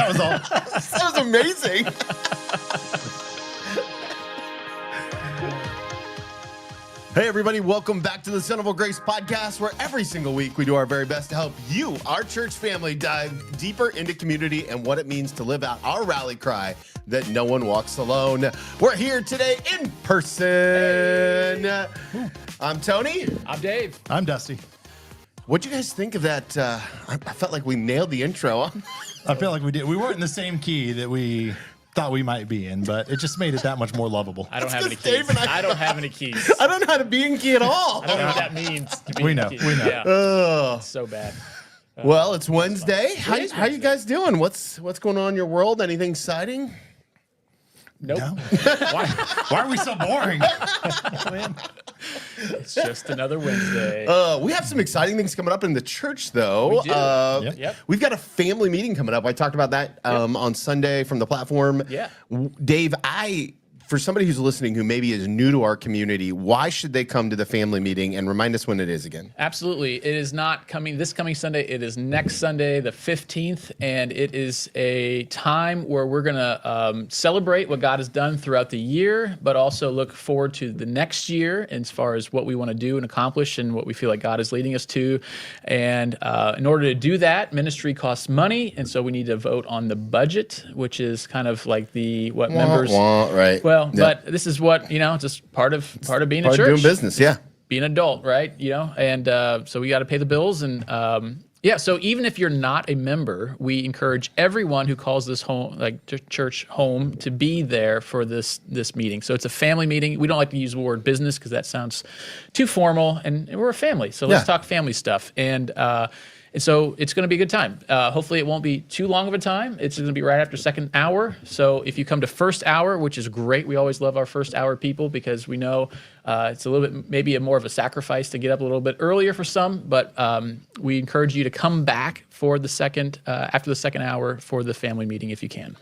That was all. That was amazing. Hey, everybody. Welcome back to the Son of Grace podcast, where every single week we do our very best to help you, our church family, dive deeper into community and what it means to live out our rally cry that no one walks alone. We're here today in person. Hey. I'm Tony. I'm Dave. I'm Dusty. What'd you guys think of that? I felt like we nailed the intro. I feel like we did. We weren't in the same key that we thought we might be in, but it just made it that much more lovable. I don't have any Dave keys. and I don't have any keys. I don't know how to be in key at all. I don't know what that means. To be We in know. key. We know. Yeah. So bad. Well, it's Wednesday. How is you guys doing? What's going on in your world? Anything exciting? Nope. No? Why are we so boring? It's just another Wednesday. We have some exciting things coming up in the church, though. We do. Yep. We've got a family meeting coming up. I talked about that on Sunday from the platform. Yeah. Dave, for somebody who's listening who maybe is new to our community, why should they come to the family meeting? And remind us when it is again. Absolutely. It is not coming this coming Sunday. It is next Sunday, the 15th. And it is a time where we're going to celebrate what God has done throughout the year, but also look forward to the next year as far as what we want to do and accomplish and what we feel like God is leading us to. And in order to do that, ministry costs money. And so we need to vote on the budget, which is kind of like members. Right. Well, but this is what, just part of being a church. Doing business, yeah. Being an adult, right? And so we got to pay the bills. And so even if you're not a member, we encourage everyone who calls this home, like church home, to be there for this meeting. So it's a family meeting. We don't like to use the word business because that sounds too formal, and we're a family. So let's talk family stuff. And so it's going to be a good time. Hopefully it won't be too long of a time. It's going to be right after second hour. So if you come to first hour, which is great, we always love our first hour people because we know it's a little bit, maybe more of a sacrifice to get up a little bit earlier for some, but we encourage you to come back for the second, after the second hour for the family meeting if you can.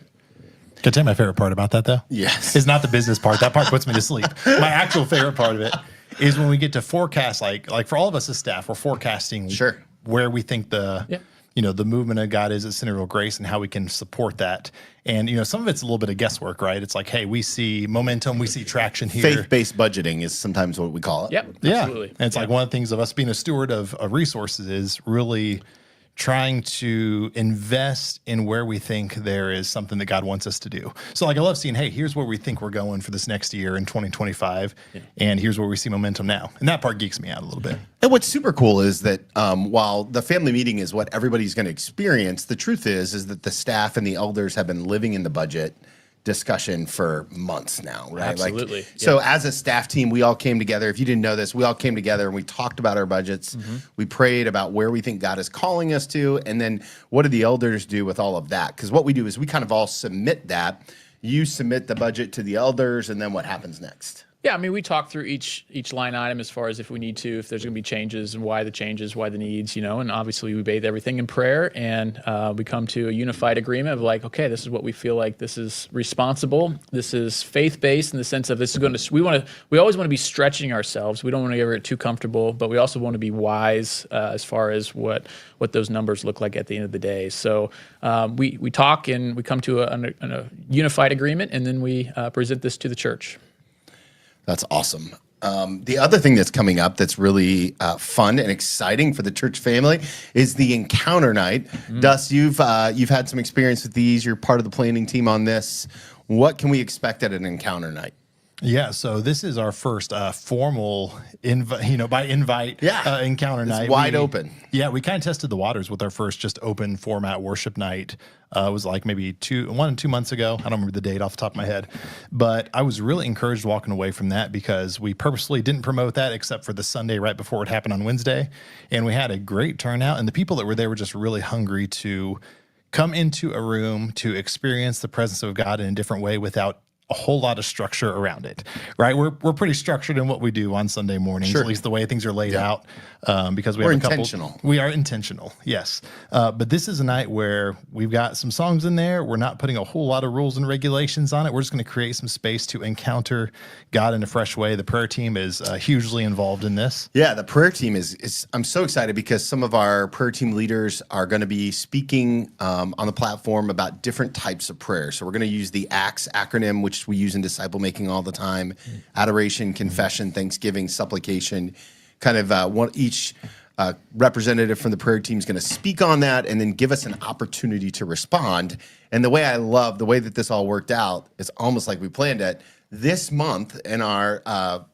Can I tell you my favorite part about that, though? Yes. It's not the business part. That part puts me to sleep. My actual favorite part of it is when we get to forecast, like for all of us as staff, we're forecasting where we think the movement of God is at Centerville Grace and how we can support that. And, some of it's a little bit of guesswork, right? It's like, hey, we see momentum, we see traction here. Faith-based budgeting is sometimes what we call it. Yep, absolutely. And it's like one of the things of us being a steward of resources is really trying to invest in where we think there is something that God wants us to do. So I love seeing, hey, here's where we think we're going for this next year in 2025, and here's where we see momentum now. And that part geeks me out a little bit. And what's super cool is that while the family meeting is what everybody's going to experience, the truth is that the staff and the elders have been living in the budget discussion for months now, right? Absolutely. So as a staff team, we all came together. If you didn't know this, we all came together and we talked about our budgets. Mm-hmm. We prayed about where we think God is calling us to. And then what do the elders do with all of that? Because what we do is we kind of all submit that. You submit the budget to the elders, and then what happens next? Yeah, we talk through each line item as far as if we need to, if there's going to be changes and why the changes, why the needs, and obviously we bathe everything in prayer, and we come to a unified agreement of okay, this is what we feel like this is responsible, this is faith-based in the sense of this is going to, we always want to be stretching ourselves. We don't want to get too comfortable, but we also want to be wise as far as what those numbers look like at the end of the day. So we talk and we come to a unified agreement, and then we present this to the church. That's awesome. The other thing that's coming up that's really fun and exciting for the church family is the Encounter Night. Mm-hmm. Dust, you've had some experience with these. You're part of the planning team on this. What can we expect at an Encounter Night? Yeah, so this is our first formal encounter night. It's wide open. Yeah, we kind of tested the waters with our first just open format worship night. It was like maybe 1 and 2 months ago. I don't remember the date off the top of my head. But I was really encouraged walking away from that because we purposely didn't promote that except for the Sunday right before it happened on Wednesday. And we had a great turnout. And the people that were there were just really hungry to come into a room to experience the presence of God in a different way without a whole lot of structure around it, right? We're pretty structured in what we do on Sunday mornings, Sure. at least the way things are laid out, because We're have a couple. intentional. We are intentional, yes. But this is a night where we've got some songs in there. We're not putting a whole lot of rules and regulations on it. We're just going to create some space to encounter God in a fresh way. The prayer team is hugely involved in this. Yeah, the prayer team is I'm so excited because some of our prayer team leaders are going to be speaking on the platform about different types of prayer. So we're going to use the ACTS acronym, which we use in disciple making all the time: adoration, confession, thanksgiving, supplication. Kind of each representative from the prayer team is going to speak on that and then give us an opportunity to respond. And the way I love the way that this all worked out, it's almost like we planned it. This month in our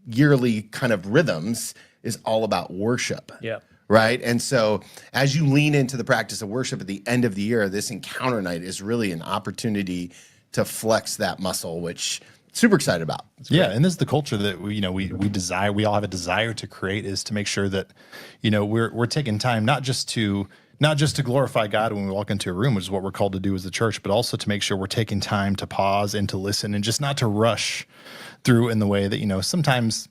yearly kind of rhythms is all about worship. Yeah. Right. And so as you lean into the practice of worship at the end of the year, this encounter night is really an opportunity to flex that muscle, which super excited about. Yeah, and this is the culture that we desire. We all have a desire to create, is to make sure that we're taking time not just to glorify God when we walk into a room, which is what we're called to do as a church, but also to make sure we're taking time to pause and to listen and just not to rush through in the way that sometimes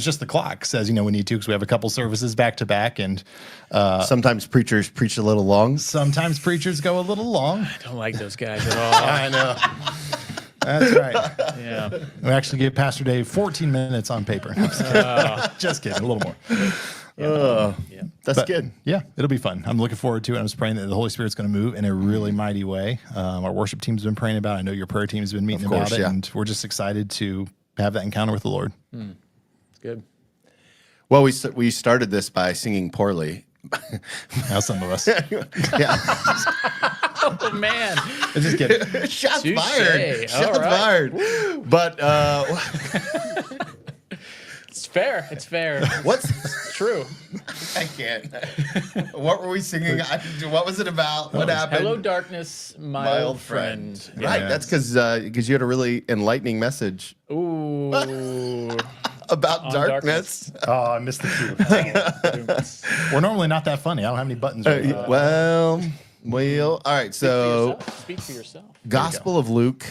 just the clock says we need to, because we have a couple services back to back, and sometimes preachers preach a little long. Sometimes preachers go a little long. I don't like those guys at all. I know. That's right. Yeah. We actually gave Pastor Dave 14 minutes on paper. Just kidding, a little more. Yeah. That's good. Yeah, it'll be fun. I'm looking forward to it. I'm just praying that the Holy Spirit's going to move in a really mighty way. Our worship team's been praying about it. I know your prayer team's been meeting about it, and we're just excited to have that encounter with the Lord. It's good. Well, we started this by singing poorly. Now some of us. Yeah. Oh, man. I'm just kidding. Shots Touche. fired. All Shots right. fired. But It's fair. It's fair. what's It's true. I can't. What were we singing? What was it about? What happened? Hello, darkness, my old friend. Right. Yeah. That's because you had a really enlightening message Ooh. about On darkness. Oh, I missed the cue. Dang it. We're normally not that funny. I don't have any buttons. Right now. Well. All right. So, Speak for yourself. Gospel of Luke.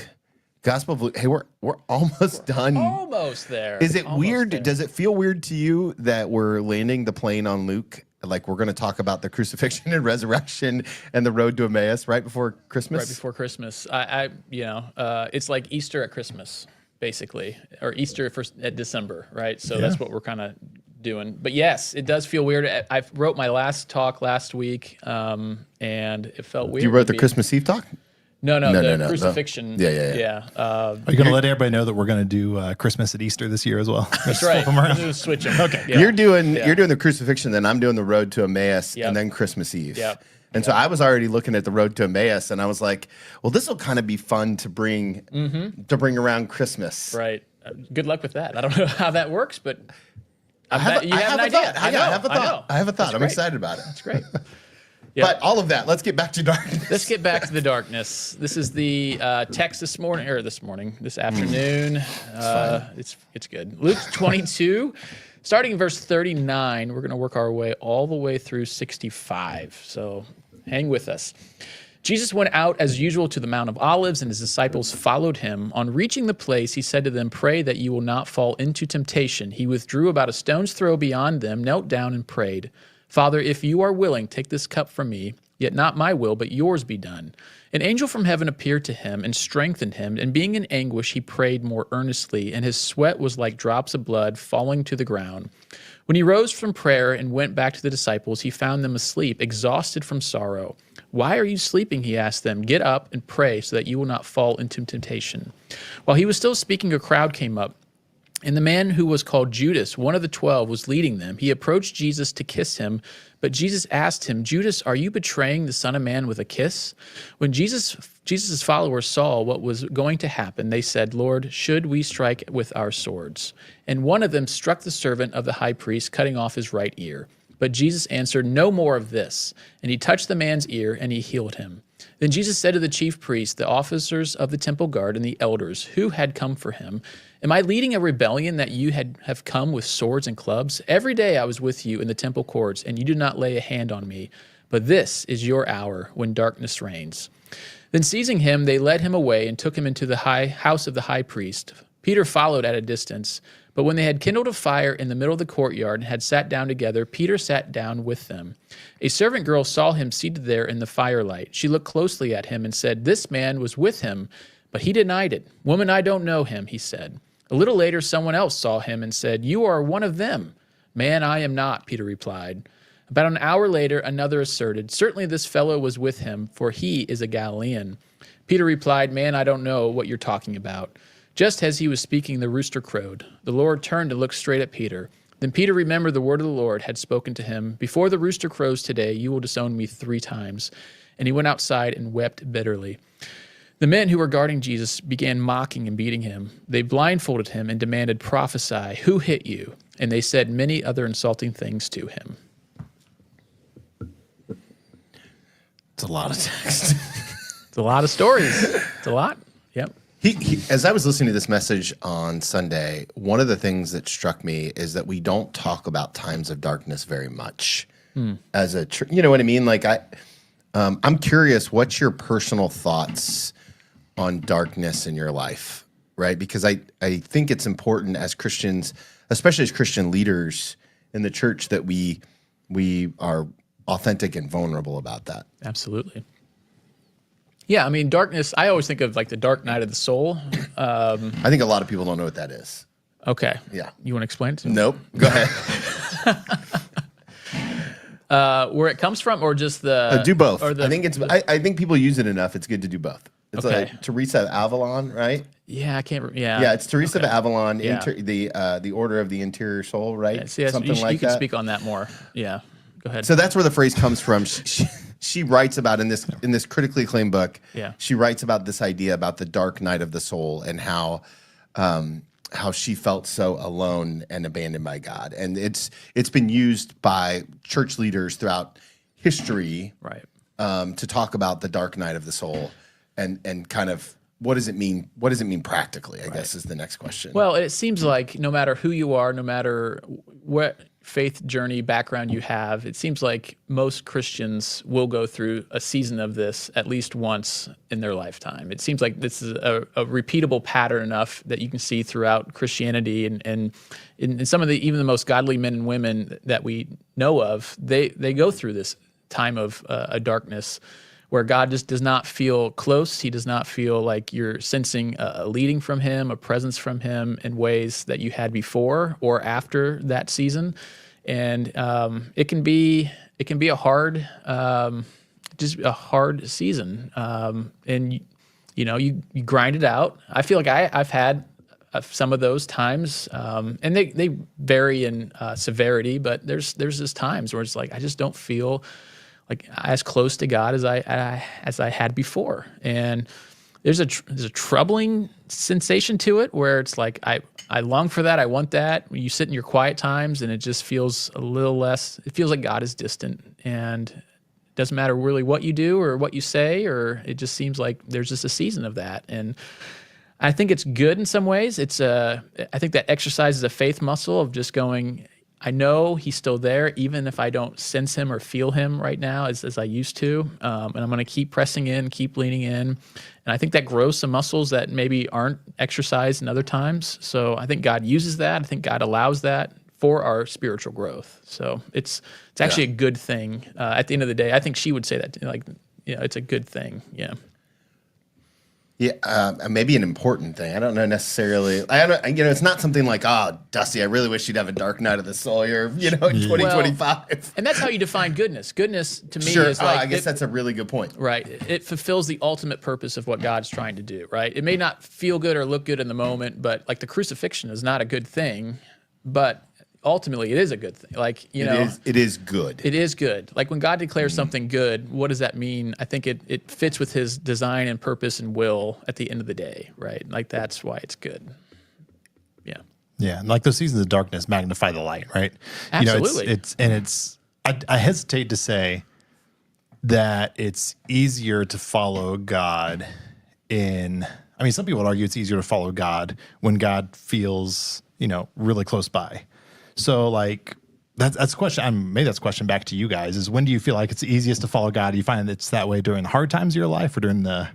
Hey, we're almost done. Almost there. Is it Almost weird? there. Does it feel weird to you that we're landing the plane on Luke? Like we're going to talk about the crucifixion and resurrection and the road to Emmaus right before Christmas? Right before Christmas. It's like Easter at Christmas, basically, or Easter at December, right? So that's what we're kind of doing. But yes, it does feel weird. I wrote my last talk last week, and it felt weird. You wrote the Christmas Eve talk? No, No. crucifixion. Yeah. Are you going to let everybody know that we're going to do Christmas at Easter this year as well? That's right. Flip them around. Just switch them. Okay. You're doing the crucifixion, then I'm doing the road to Emmaus, Yep. and then Christmas Eve. Yep. And so I was already looking at the road to Emmaus, and I was like, well, this will kind of be fun to bring around Christmas. Right. Good luck with that. I don't know how that works, but I have an a idea. thought. I know. I have a thought. That's I'm great. excited about it. That's great. Yeah. But all of that, let's get back to darkness. Let's get back to the darkness. This is the text this afternoon. It's good. Luke 22, starting in verse 39. We're going to work our way all the way through 65. So hang with us. Jesus went out as usual to the Mount of Olives, and his disciples followed him. On reaching the place, he said to them, "Pray that you will not fall into temptation." He withdrew about a stone's throw beyond them, knelt down, and prayed, "Father, if you are willing, take this cup from me, yet not my will, but yours be done." An angel from heaven appeared to him and strengthened him, and being in anguish, he prayed more earnestly, and his sweat was like drops of blood falling to the ground. When he rose from prayer and went back to the disciples, he found them asleep, exhausted from sorrow. "Why are you sleeping?" he asked them. "Get up and pray so that you will not fall into temptation." While he was still speaking, a crowd came up, and the man who was called Judas, one of the 12, was leading them. He approached Jesus to kiss him, but Jesus asked him, "Judas, are you betraying the Son of Man with a kiss?" When Jesus' followers saw what was going to happen, they said, "Lord, should we strike with our swords?" And one of them struck the servant of the high priest, cutting off his right ear. But Jesus answered, "No more of this." And he touched the man's ear, and he healed him. Then Jesus said to the chief priests, the officers of the temple guard, and the elders who had come for him, "Am I leading a rebellion that you have come with swords and clubs? Every day I was with you in the temple courts, and you did not lay a hand on me. but this is your hour when darkness reigns." Then seizing him, they led him away and took him into the house of the high priest. Peter followed at a distance. But when they had kindled a fire in the middle of the courtyard and had sat down together, Peter sat down with them. A servant girl saw him seated there in the firelight. She looked closely at him and said, "This man was with him." But he denied it. "Woman, I don't know him," he said. A little later, someone else saw him and said, "You are one of them." "Man, I am not," Peter replied. About an hour later, another asserted, "Certainly this fellow was with him, for he is a Galilean." Peter replied, "Man, I don't know what you're talking about." Just as he was speaking, the rooster crowed. The Lord turned and looked straight at Peter. Then Peter remembered the word of the Lord had spoken to him, "Before the rooster crows today, you will disown me 3 times." And he went outside and wept bitterly. The men who were guarding Jesus began mocking and beating him. They blindfolded him and demanded, "Prophesy, who hit you?" And they said many other insulting things to him. It's a lot of text. It's a lot of stories. It's a lot. Yep. As I was listening to this message on Sunday, one of the things that struck me is that we don't talk about times of darkness very much. As a, you know what I mean? Like I'm curious, what's your personal thoughts on darkness in your life, right? Because I think it's important as Christians, especially as Christian leaders in the church, that we are authentic and vulnerable about that. Absolutely. Yeah, I mean, darkness, I always think of like the dark night of the soul. I think a lot of people don't know what that is. Okay. Yeah. You want to explain it to me? Nope. Go ahead. Where it comes from, or just the... Do both. Or I think people use it enough. It's good to do both. It's Okay. like Teresa of Avalon, right? Yeah, I can't... Yeah. Yeah, it's Teresa of Avalon, Yeah. the Order of the Interior Soul, right? Yes, Something you like can that. speak on that more. Yeah. Go ahead. So that's where the phrase comes from. She writes about in this critically acclaimed book. Yeah. She writes about this idea about the dark night of the soul and how she felt so alone and abandoned by God. And it's been used by church leaders throughout history, Right. to talk about the dark night of the soul and kind of what does it mean? What does it mean practically? I guess is the next question. Well, it seems like no matter who you are, no matter what faith journey background you have, it seems like most Christians will go through a season of this at least once in their lifetime. It seems like this is a repeatable pattern enough that you can see throughout Christianity and in some of even the most godly men and women that we know of, they go through this time of a darkness where God just does not feel close. He does not feel like you're sensing a leading from him, a presence from him in ways that you had before or after that season. And it can be a hard, just a hard season. And you grind it out. I feel like I've had some of those times, and they vary in severity, but there's just times where it's like I just don't feel like as close to God as I had before, and there's a troubling sensation to it where it's like I long for that, I want that. You sit in your quiet times, and it just feels a little less. It feels like God is distant, and it doesn't matter really what you do or what you say, or it just seems like there's just a season of that. And I think it's good in some ways. I think that exercises a faith muscle of just going, I know he's still there, even if I don't sense him or feel him right now as I used to. And I'm going to keep pressing in, keep leaning in. And I think that grows some muscles that maybe aren't exercised in other times. So I think God uses that. I think God allows that for our spiritual growth. So it's actually a good thing. At the end of the day, I think she would say that, it's a good thing. Yeah. Yeah, maybe an important thing. I don't know necessarily. It's not something like, Dusty, I really wish you'd have a dark night of the soul here, in 2025. Well, and that's how you define goodness. Goodness to me Sure. is like, I guess that's a really good point. Right. It fulfills the ultimate purpose of what God's trying to do, right? It may not feel good or look good in the moment, but like the crucifixion is not a good thing, but ultimately it is a good thing. Like, it is good. It is good. Like when God declares something good, what does that mean? I think it fits with his design and purpose and will at the end of the day, right? Like that's why it's good. Yeah. Yeah, and like those seasons of darkness magnify the light, right? Absolutely. I hesitate to say that it's easier to follow God some people would argue it's easier to follow God when God feels, really close by. So like That's a question. Maybe that's a question back to you guys. Is when do you feel like it's easiest to follow God? Do you find it's that way during the hard times of your life, or during the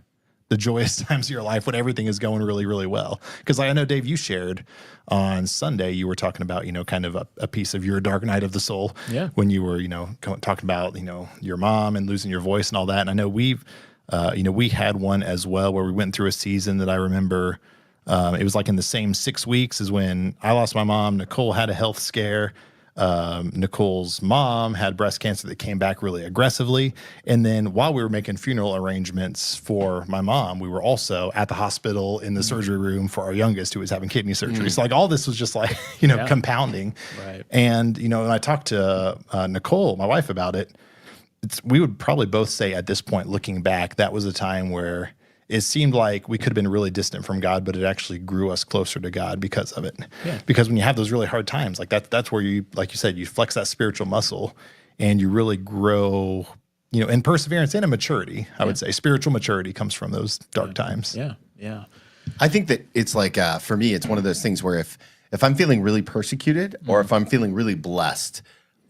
joyous times of your life when everything is going really, really well? Because I know, Dave, you shared on Sunday, you were talking about, kind of a piece of your dark night of the soul. Yeah. When you were, talking about, your mom and losing your voice and all that. And I know we had one as well where we went through a season that I remember. It was like in the same 6 weeks as when I lost my mom. Nicole had a health scare. Nicole's mom had breast cancer that came back really aggressively. And then while we were making funeral arrangements for my mom, we were also at the hospital in the surgery room for our youngest who was having kidney surgery. So like all this was just like, compounding. Right. And, when I talked to Nicole, my wife, about it, we would probably both say at this point, looking back, that was a time where it seemed like we could have been really distant from God, but it actually grew us closer to God because of it. Yeah. Because when you have those really hard times, like that's where you, like you said, you flex that spiritual muscle and you really grow, in perseverance and in maturity. I would say spiritual maturity comes from those dark times. Yeah. Yeah. I think that it's like, for me, it's one of those things where if I'm feeling really persecuted or if I'm feeling really blessed,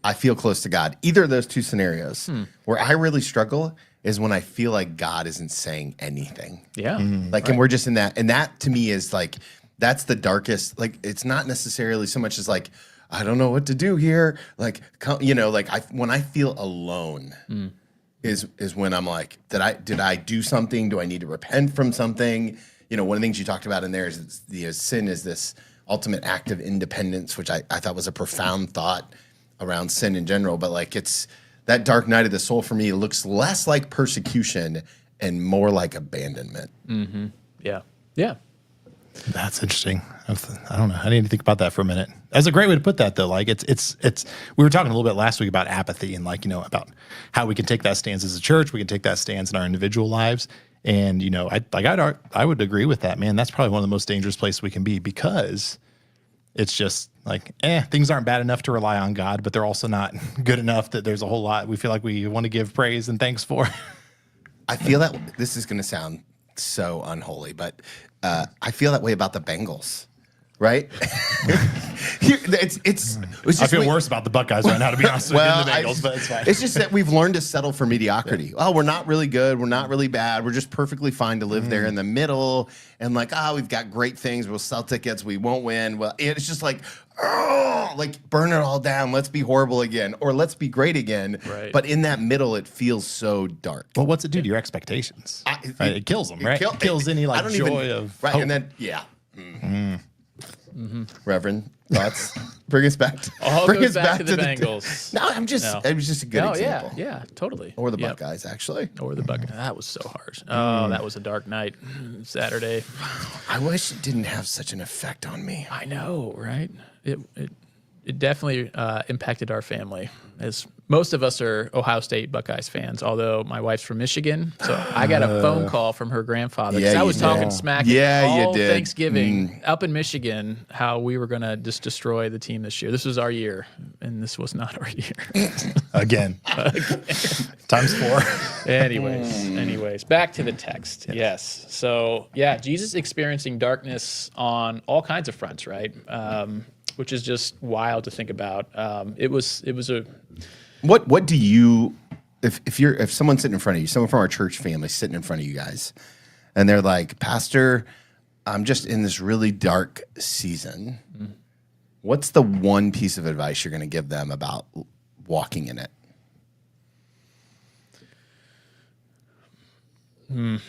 I feel close to God. Either of those two scenarios. Where I really struggle is when I feel like God isn't saying anything. Yeah. And we're just in that. And that to me is like, that's the darkest, like, it's not necessarily so much as like, I don't know what to do here. Like, when I feel alone is when I'm like, did I do something? Do I need to repent from something? One of the things you talked about in there is sin is this ultimate act of independence, which I thought was a profound thought around sin in general. But like, it's that dark night of the soul for me looks less like persecution and more like abandonment. Mm-hmm. Yeah. Yeah. That's interesting. I don't know. I didn't even think about that for a minute. That's a great way to put that, though. Like it's. We were talking a little bit last week about apathy and about how we can take that stance as a church. We can take that stance in our individual lives. And I would agree with that, man. That's probably one of the most dangerous places we can be, because it's just like, things aren't bad enough to rely on God, but they're also not good enough that there's a whole lot we feel like we want to give praise and thanks for. I feel that this is going to sound so unholy, but I feel that way about the Bengals, right? I feel worse about the Buckeyes right now, to be honest with you, than the Bengals, but it's fine. It's just that we've learned to settle for mediocrity. Oh, we're not really good. We're not really bad. We're just perfectly fine to live there in the middle. And like, we've got great things. We'll sell tickets. We won't win. Well, it's just like, burn it all down. Let's be horrible again, or let's be great again. Right. But in that middle, it feels so dark. Well, what's it do to your expectations? It kills them, right? It kills any joy of right. hope. And then Reverend, thoughts? Bring us back. Bring us back to the Bengals. No, it was just a good example. Yeah, totally. Or the Buckeyes, actually. Or the Buckeyes. That was so harsh. Oh, that was a dark night. Saturday. I wish it didn't have such an effect on me. I know, right? It definitely impacted our family, as most of us are Ohio State Buckeyes fans, although my wife's from Michigan. So I got a phone call from her grandfather. Yeah, I was talking smack all you did. Thanksgiving up in Michigan, how we were going to just destroy the team this year. This was our year, and this was not our year. Again. Times 4. Anyways, back to the text. Yes. So, Jesus experiencing darkness on all kinds of fronts, right? Which is just wild to think about. It was a. What do you, if someone's sitting in front of you, someone from our church family sitting in front of you guys, and they're like, Pastor, I'm just in this really dark season. What's the one piece of advice you're going to give them about walking in it?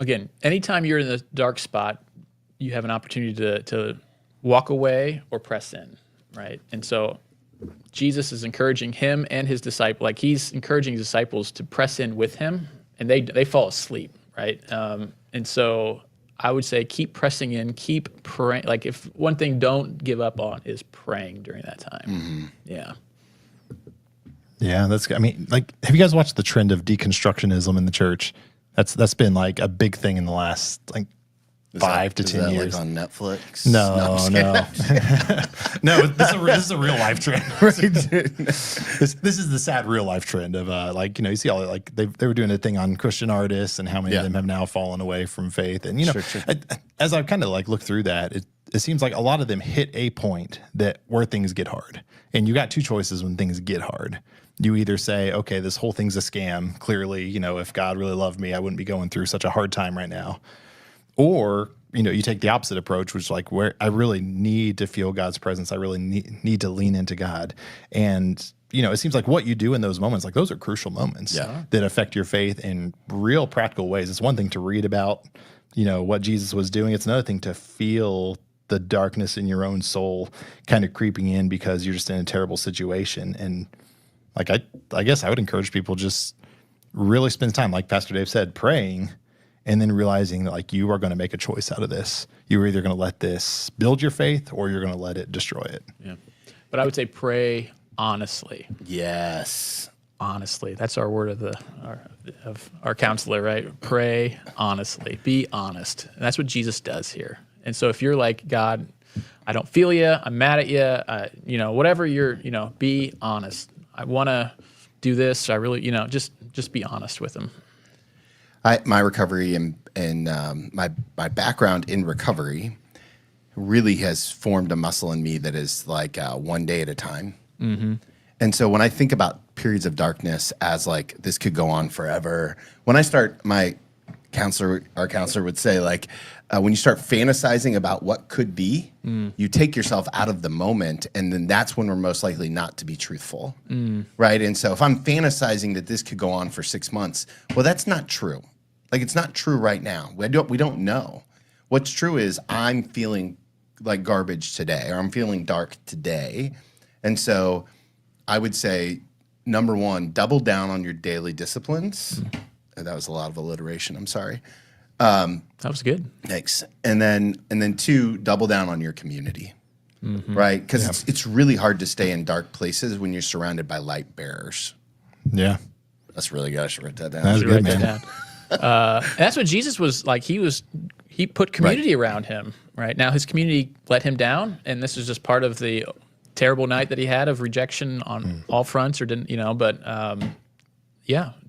Again, anytime you're in the dark spot, you have an opportunity to walk away or press in, right? And so Jesus is encouraging him and his disciple, like he's encouraging his disciples to press in with him, and they fall asleep, right? And so I would say keep pressing in, keep praying. Like if one thing don't give up on is praying during that time. Yeah. Yeah, have you guys watched the trend of deconstructionism in the church? That's been like a big thing in the last 5 to 10 years. Like on Netflix? No. No, this is a real life trend. This is the sad real life trend of you see all they were doing a thing on Christian artists and how many of them have now fallen away from faith. And as I've kind of looked through that, it seems like a lot of them hit a point where things get hard. And you got two choices when things get hard. You either say, okay, this whole thing's a scam. Clearly, if God really loved me, I wouldn't be going through such a hard time right now. Or, you take the opposite approach, which is like where I really need to feel God's presence. I really need to lean into God. And, it seems like what you do in those moments, like those are crucial moments that affect your faith in real practical ways. It's one thing to read about, what Jesus was doing. It's another thing to feel the darkness in your own soul kind of creeping in because you're just in a terrible situation. And like, I guess I would encourage people just really spend time, like Pastor Dave said, praying, and then realizing that like you are going to make a choice out of this. You're either going to let this build your faith or you're going to let it destroy it. Yeah. But I would say pray honestly. Yes. Honestly. That's our word of our counselor, right? Pray honestly. Be honest. And that's what Jesus does here. And so if you're like, God, I don't feel you, I'm mad at you, whatever be honest. I want to do this. I really, just be honest with him. My recovery and my background in recovery really has formed a muscle in me that is like one day at a time. Mm-hmm. And so when I think about periods of darkness as like this could go on forever, when I start, our counselor would say like, when you start fantasizing about what could be, you take yourself out of the moment, and then that's when we're most likely not to be truthful, right? And so if I'm fantasizing that this could go on for 6 months, well, that's not true. Like it's not true right now. We don't know. What's true is I'm feeling like garbage today, or I'm feeling dark today, and so I would say, number one, double down on your daily disciplines. That was a lot of alliteration. I'm sorry. That was good. Thanks. And then two, double down on your community, right? Because it's really hard to stay in dark places when you're surrounded by light bearers. Yeah. That's really good. I should write that down. That was good, man. And that's what Jesus was like. He put community around him, right? Now his community let him down, and this is just part of the terrible night that he had of rejection on all fronts, or didn't, but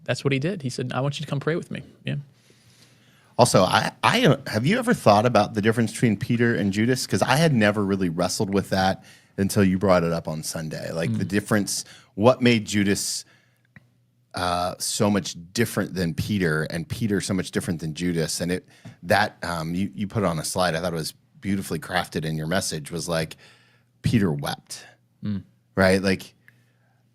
that's what he did. He said, I want you to come pray with me. Yeah. Also, I have you ever thought about the difference between Peter and Judas? Because I had never really wrestled with that until you brought it up on Sunday. Like the difference, what made Judas so much different than Peter, and Peter so much different than Judas. And you put it on a slide. I thought it was beautifully crafted in your message. Was like Peter wept, right? Like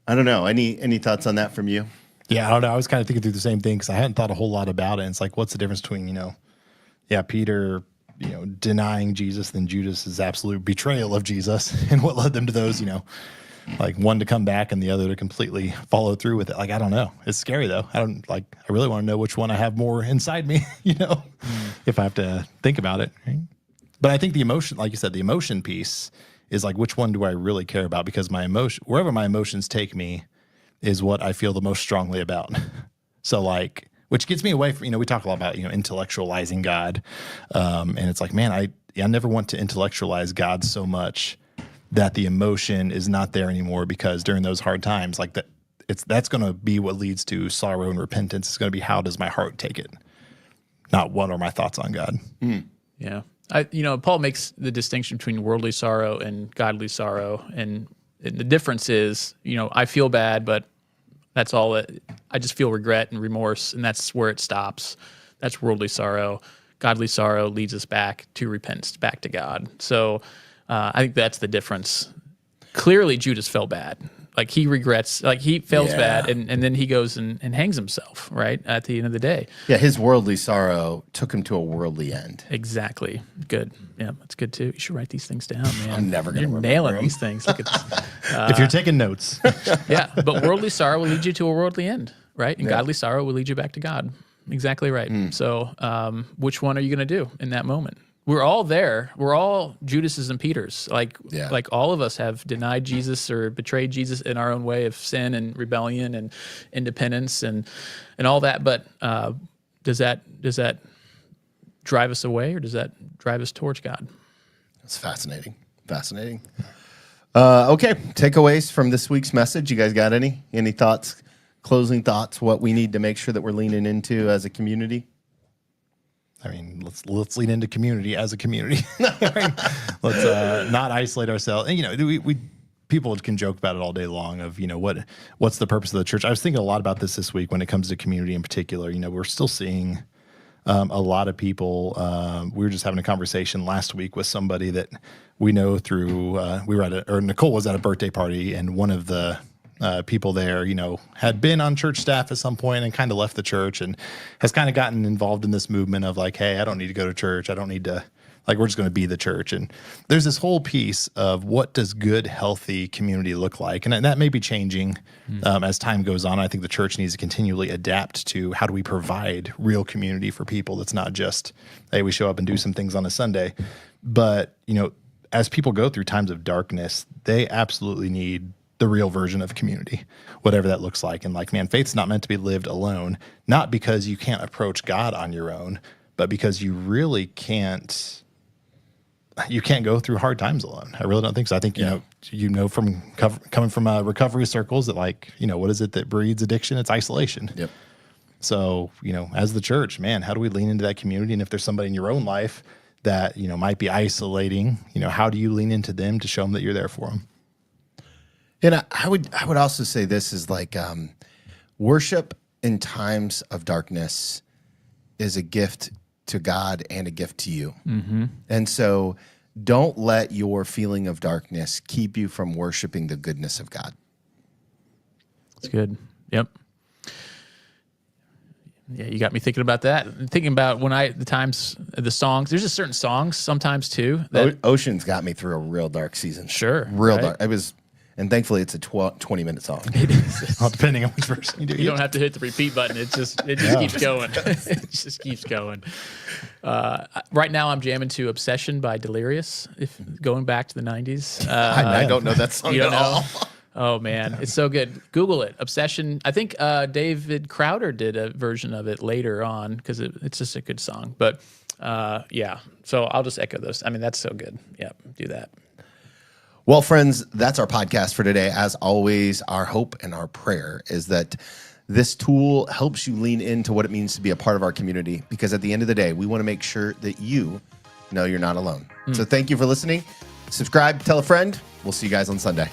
I don't know. Any thoughts on that from you? Yeah, I don't know. I was kind of thinking through the same thing because I hadn't thought a whole lot about it. And it's like, what's the difference between, Peter, denying Jesus, than Judas's absolute betrayal of Jesus, and what led them to those, like one to come back and the other to completely follow through with it. Like, I don't know. It's scary though. I really want to know which one I have more inside me, if I have to think about it. Right? But I think the emotion, like you said, the emotion piece is like, which one do I really care about? Because wherever my emotions take me, is what I feel the most strongly about. So like, which gets me away from, we talk a lot about, intellectualizing God. And it's like, man, I never want to intellectualize God so much that the emotion is not there anymore, because during those hard times, like that's going to be what leads to sorrow and repentance. It's going to be, how does my heart take it? Not what are my thoughts on God? Yeah. Paul makes the distinction between worldly sorrow and godly sorrow. And the difference is, I feel bad, but that's all I just feel regret and remorse, and that's where it stops. That's worldly sorrow. Godly sorrow leads us back to repentance, back to God. So I think that's the difference. Clearly, Judas felt bad. Like he regrets, like he feels bad, and then he goes and hangs himself, right, at the end of the day. Yeah, his worldly sorrow took him to a worldly end. Exactly. Good. Yeah, that's good too. You should write these things down, man. I'm never going to remember nailing them. these things. Look at if you're taking notes. Yeah, but worldly sorrow will lead you to a worldly end, right? And godly sorrow will lead you back to God. Exactly right. So which one are you going to do in that moment? We're all there. We're all Judas's and Peters. Like all of us have denied Jesus or betrayed Jesus in our own way of sin and rebellion and independence and all that. But does that drive us away, or does that drive us towards God? That's fascinating. Fascinating. Okay, takeaways from this week's message. You guys got any? Any thoughts? Closing thoughts? What we need to make sure that we're leaning into as a community? I mean, let's lean into community as a community. Let's not isolate ourselves. And, you know, we people can joke about it all day long of, you know, what's the purpose of the church? I was thinking a lot about this week when it comes to community in particular. You know, we're still seeing a lot of people. We were just having a conversation last week with somebody that we know through, Nicole was at a birthday party, and one of the people there, you know, had been on church staff at some point and kind of left the church and has kind of gotten involved in this movement of like, hey, I don't need to go to church. I don't need to, like, we're just going to be the church. And there's this whole piece of what does good, healthy community look like? And that may be changing as time goes on. I think the church needs to continually adapt to how do we provide real community for people that's not just, hey, we show up and do some things on a Sunday. But, you know, as people go through times of darkness, they absolutely need the real version of community, whatever that looks like. And like, man, faith's not meant to be lived alone, not because you can't approach God on your own, but because you really can't go through hard times alone. I really don't think so. I think, you know, from coming from recovery circles that, like, you know, what is it that breeds addiction? It's isolation. Yep. So, you know, as the church, man, how do we lean into that community? And if there's somebody in your own life that, you know, might be isolating, you know, how do you lean into them to show them that you're there for them? And I would also say this is like worship in times of darkness is a gift to God and a gift to you. Mm-hmm. And so don't let your feeling of darkness keep you from worshiping the goodness of God. That's good. Yep. Yeah, you got me thinking about that. Thinking about the songs. There's just certain songs sometimes too. Ocean's got me through a real dark season. Sure. Real dark. And thankfully, it's a 20-minute song. It is. Well, depending on which version you do. You don't have to hit the repeat button. It just keeps going. It just keeps going. Right now, I'm jamming to "Obsession" by Delirious. If going back to the '90s, I don't know that song at all. Oh man, it's so good. Google it, "Obsession." I think David Crowder did a version of it later on because it's just a good song. But yeah, so I'll just echo those. I mean, that's so good. Yeah, do that. Well, friends, that's our podcast for today. As always, our hope and our prayer is that this tool helps you lean into what it means to be a part of our community, because at the end of the day, we want to make sure that you know you're not alone. So thank you for listening. Subscribe, tell a friend. We'll see you guys on Sunday.